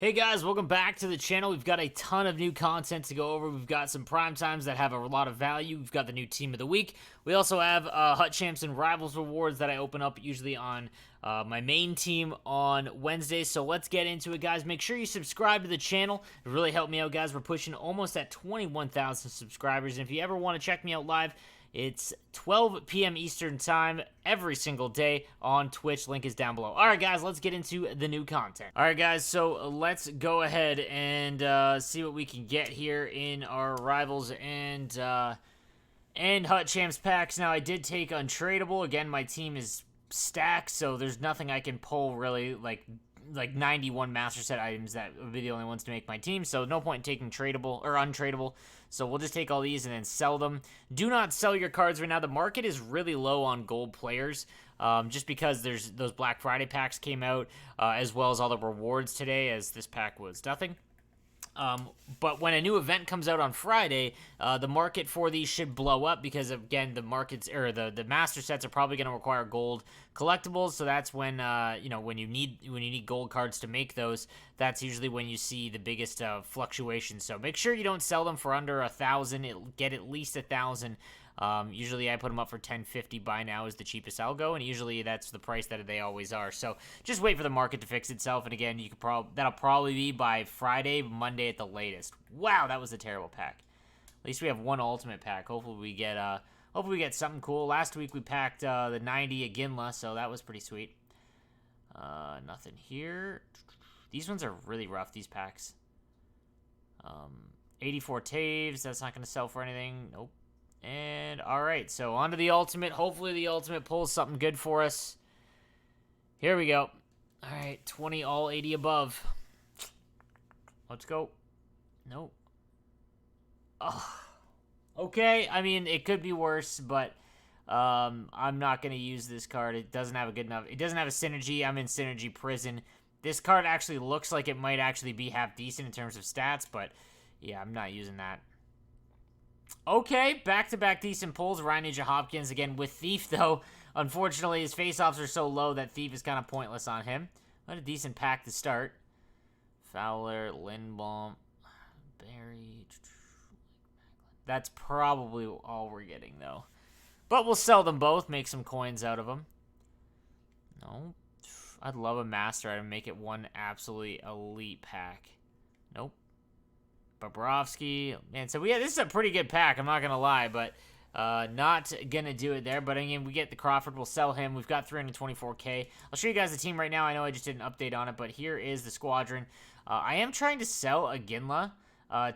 Hey guys, welcome back to the channel. We've got a ton of new content to go over. We've got some prime times that have a lot of value. We've got the new team of the week. We also have Hut Champs and Rivals rewards that I open up usually on my main team on Wednesdays. So let's get into it, guys. Make sure you subscribe to the channel. It really helped me out, guys. We're pushing almost at 21,000 subscribers. And if you ever want to check me out live, it's 12 p.m. Eastern Time every single day on Twitch. Link is down below. All right, guys, let's get into the new content. All right, guys, so let's go ahead and see what we can get here in our Rivals and Hut Champs packs. Now, I did take Untradeable. Again, my team is stacked, so there's nothing I can pull really, like 91 master set items that would be the only ones to make my team, so no point in taking tradable or untradeable. So we'll just take all these and then sell them. Do not sell your cards right now. The market is really low on gold players, just because there's those Black Friday packs came out, as well as all the rewards today, as this pack was nothing. But when a new event comes out on Friday, the market for these should blow up because, again, the markets or the master sets are probably going to require gold collectibles. So that's when when you need gold cards to make those. That's usually when you see the biggest fluctuation. So make sure you don't sell them for under 1,000. Get at least 1,000. Usually I put them up for 10.50 by now is the cheapest I'll go, and usually that's the price that they always are. So just wait for the market to fix itself, and again, you could that'll probably be by Friday, Monday at the latest. Wow, that was a terrible pack. At least we have one ultimate pack. Hopefully we get something cool. Last week we packed the 90 Aginla, so that was pretty sweet. Nothing here. These ones are really rough, these packs. 84 Taves, that's not going to sell for anything. Nope. And, alright, so on to the ultimate. Hopefully the ultimate pulls something good for us. Here we go. Alright, 20 all 80 above. Let's go. Nope. Oh. Okay, I mean, it could be worse, but I'm not going to use this card. It doesn't have a good enough... It doesn't have a synergy. I'm in synergy prison. This card actually looks like it might actually be half decent in terms of stats, but yeah, I'm not using that. Okay, back-to-back decent pulls. Ryan NUGENT-HOPKINS again with Thief, though. Unfortunately, his face-offs are so low that Thief is kind of pointless on him. What a decent pack to start. Fowler, Lindbaum, Barry. That's probably all we're getting, though. But we'll sell them both, make some coins out of them. No. I'd love a master item, make it one absolutely elite pack. Nope. Bobrovsky, man, so this is a pretty good pack, I'm not gonna lie, but not gonna do it there. But again, we get the Crawford, we'll sell him. We've got 324k. I'll show you guys the team right now. I know I just did an update on it, but here is the squadron. I am trying to sell Aginla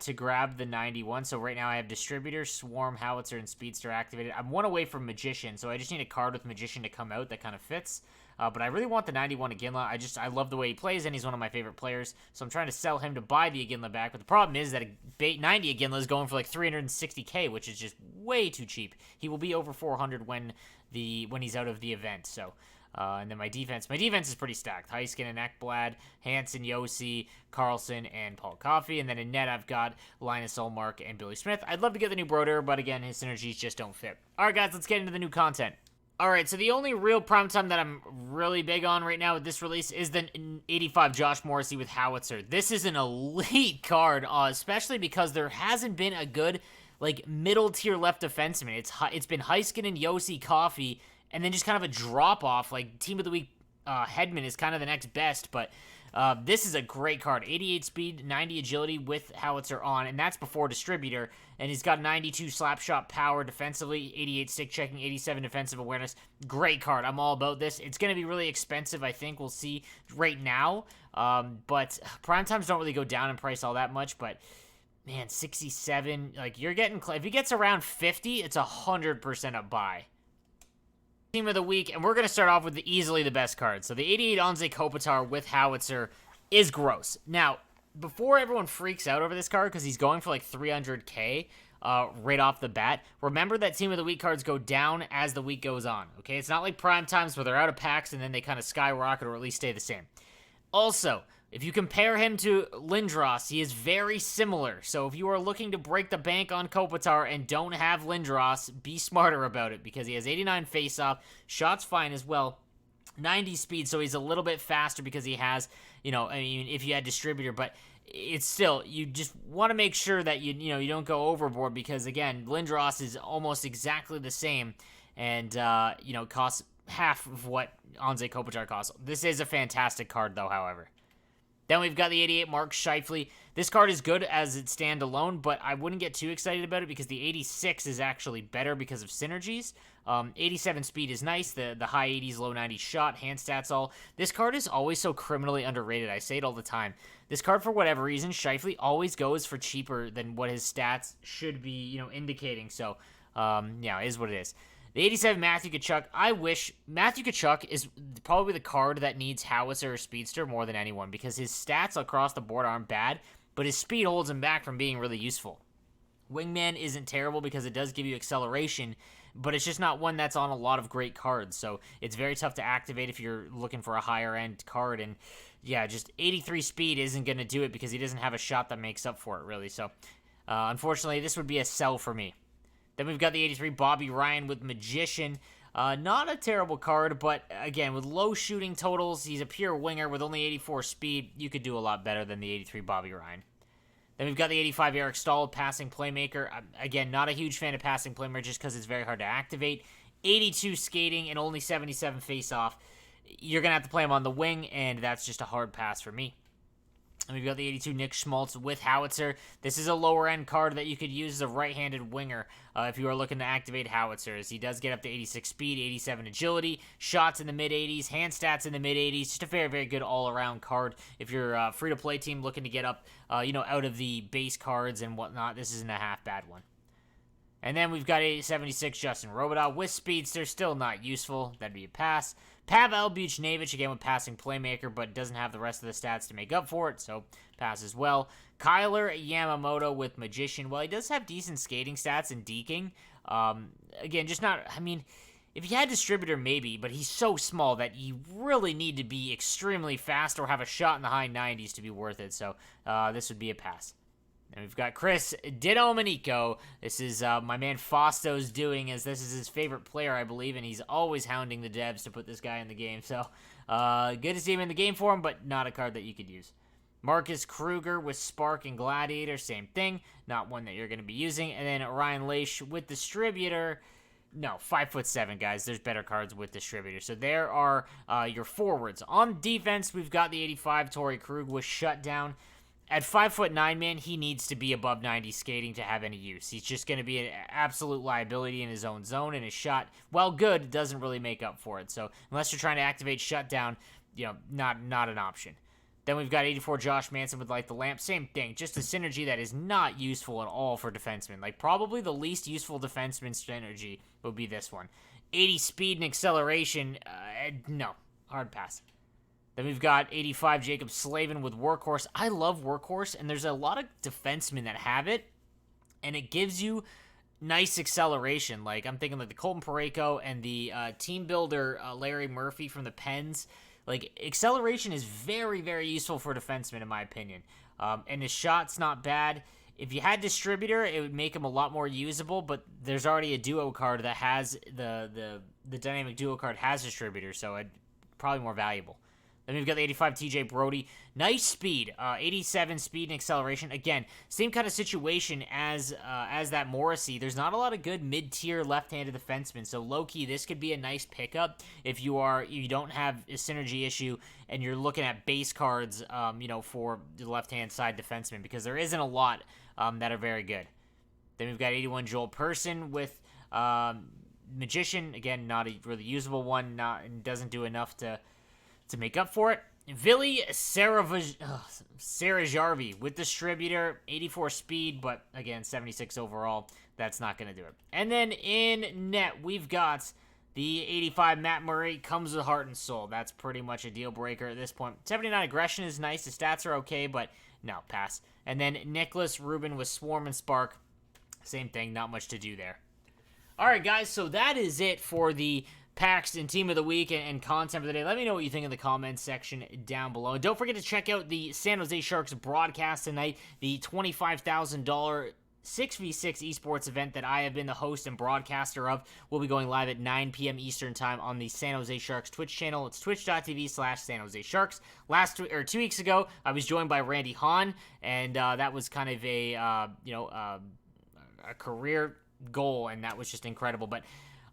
to grab the 91. So right now I have Distributor, Swarm, Howitzer, and Speedster activated. I'm one away from Magician, so I just need a card with Magician to come out that kind of fits. But I really want the 91 Aginla. I love the way he plays, and he's one of my favorite players. So I'm trying to sell him to buy the Aginla back. But the problem is that a 90 Aginla is going for like 360k, which is just way too cheap. He will be over 400 when he's out of the event. So, and then my defense is pretty stacked. Heiskin and Ekblad, Hansen, Yossi, Carlson, and Paul Coffey. And then in net, I've got Linus Ullmark and Billy Smith. I'd love to get the new Brodie, but again, his synergies just don't fit. All right, guys, let's get into the new content. Alright, so the only real prime time that I'm really big on right now with this release is the 85 Josh Morrissey with Howitzer. This is an elite card, especially because there hasn't been a good, like, middle-tier left defenseman. It's been Heiskin and Yossi, Coffey, and then just kind of a drop-off. Like, Team of the Week Hedman is kind of the next best, but this is a great card. 88 speed, 90 agility with Howitzer on, and that's before Distributor. And he's got 92 slap shot power defensively, 88 stick checking, 87 defensive awareness. Great card. I'm all about this. It's going to be really expensive, I think. We'll see right now. But prime times don't really go down in price all that much. But, man, 67. Like, you're getting... If he gets around 50, it's 100% a buy. Team of the week, and we're going to start off with easily the best card. So the 88 ANZE Kopitar with Howitzer is gross. Now, before everyone freaks out over this card, because he's going for like 300k right off the bat, remember that Team of the Week cards go down as the week goes on, okay? It's not like prime times where they're out of packs and then they kind of skyrocket or at least stay the same. Also, if you compare him to Lindros, he is very similar. So if you are looking to break the bank on Kopitar and don't have Lindros, be smarter about it because he has 89 face-off, shots fine as well. 90 speed, so he's a little bit faster because he has, you know, I mean, if you had distributor, but it's still, you just want to make sure that you don't go overboard, because again, Lindros is almost exactly the same, and costs half of what ANZE Kopitar costs. This is a fantastic card though, however. Then we've got the 88 Mark Scheifele. This card is good as it stand alone, but I wouldn't get too excited about it because the 86 is actually better because of synergies. 87 speed is nice. The high 80s, low 90s shot, hand stats all. This card is always so criminally underrated. I say it all the time. This card, for whatever reason, Scheifele always goes for cheaper than what his stats should be, indicating. So, it is what it is. The 87 Matthew Tkachuk, I wish Matthew Tkachuk is probably the card that needs Howitzer or Speedster more than anyone, because his stats across the board aren't bad, but his speed holds him back from being really useful. Wingman isn't terrible because it does give you acceleration, but it's just not one that's on a lot of great cards, so it's very tough to activate if you're looking for a higher end card, and yeah, just 83 speed isn't going to do it because he doesn't have a shot that makes up for it, really, so unfortunately, this would be a sell for me. Then we've got the 83 Bobby Ryan with Magician. Not a terrible card, but again, with low shooting totals, he's a pure winger with only 84 speed. You could do a lot better than the 83 Bobby Ryan. Then we've got the 85 Eric Staal, passing playmaker. Again, not a huge fan of passing playmaker just because it's very hard to activate. 82 skating and only 77 face-off. You're going to have to play him on the wing, and that's just a hard pass for me. And we've got the 82 Nick Schmaltz with Howitzer. This is a lower-end card that you could use as a right-handed winger if you are looking to activate Howitzers. He does get up to 86 speed, 87 agility, shots in the mid-80s, hand stats in the mid-80s. Just a very, very good all-around card. If you're a free-to-play team looking to get up, out of the base cards and whatnot, this isn't a half-bad one. And then we've got 76 Justin Robidas with Speedster. Still not useful. That'd be a pass. Pavel Buchnevich, again with passing playmaker, but doesn't have the rest of the stats to make up for it, so pass as well. KAILER Yamamoto with Magician. Well, he does have decent skating stats and deking. Again, just not, if he had distributor, maybe, but he's so small that you really need to be extremely fast or have a shot in the high 90s to be worth it, so this would be a pass. And we've got Chris DIDOMENICO. This is my man Fausto's doing, as this is his favorite player, I believe, and he's always hounding the devs to put this guy in the game. So, good to see him in the game for him, but not a card that you could use. Marcus Kruger with Spark and Gladiator, same thing. Not one that you're going to be using. And then Ryan Leish with Distributor. No, 5'7", guys. There's better cards with Distributor. So there are your forwards. On defense, we've got the 85 Torey Krug with Shutdown. At 5'9", man, he needs to be above 90 skating to have any use. He's just going to be an absolute liability in his own zone, and his shot, while good, doesn't really make up for it. So unless you're trying to activate Shutdown, not an option. Then we've got 84 Josh Manson with Light the Lamp. Same thing, just a synergy that is not useful at all for defensemen. Like, probably the least useful defenseman synergy would be this one. 80 speed and acceleration, no, hard pass. Then we've got 85 Jacob Slavin with Workhorse. I love Workhorse, and there's a lot of defensemen that have it, and it gives you nice acceleration. Like, I'm thinking like the Colton Parayko and the team builder Larry Murphy from the Pens. Like, acceleration is very, very useful for defensemen, in my opinion. And his shot's not bad. If you had Distributor, it would make him a lot more usable, but there's already a duo card that has the dynamic duo card has Distributor, so it's probably more valuable. Then we've got the 85 TJ Brody. Nice speed. 87 speed and acceleration. Again, same kind of situation as that Morrissey. There's not a lot of good mid-tier left-handed defensemen. So low-key, this could be a nice pickup if you don't have a synergy issue and you're looking at base cards, for the left-hand side defenseman, because there isn't a lot that are very good. Then we've got 81 Joel Persson with Magician. Again, not a really usable one. Doesn't do enough to make up for it. Vili Sarajarvi with Distributor, 84 speed, but again, 76 overall. That's not going to do it. And then in net, we've got the 85 Matt Murray, comes with heart and soul. That's pretty much a deal breaker at this point. 79 aggression is nice. The stats are okay, but no, pass. And then NIKLAS, RUBIN with Swarm and Spark. Same thing, not much to do there. All right, guys, so that is it for the packs and team of the week and content for the day. Let me know what you think in the comments section down below. And don't forget to check out the San Jose Sharks broadcast tonight, the $25,000 6v6 esports event that I have been the host and broadcaster of. We'll be going live at 9 p.m. Eastern time on the San Jose Sharks Twitch channel. It's twitch.tv/San Jose Sharks. 2 weeks ago, I was joined by Randy Hahn, and that was kind of a career goal, and that was just incredible. But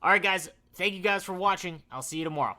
all right, guys, thank you guys for watching. I'll see you tomorrow.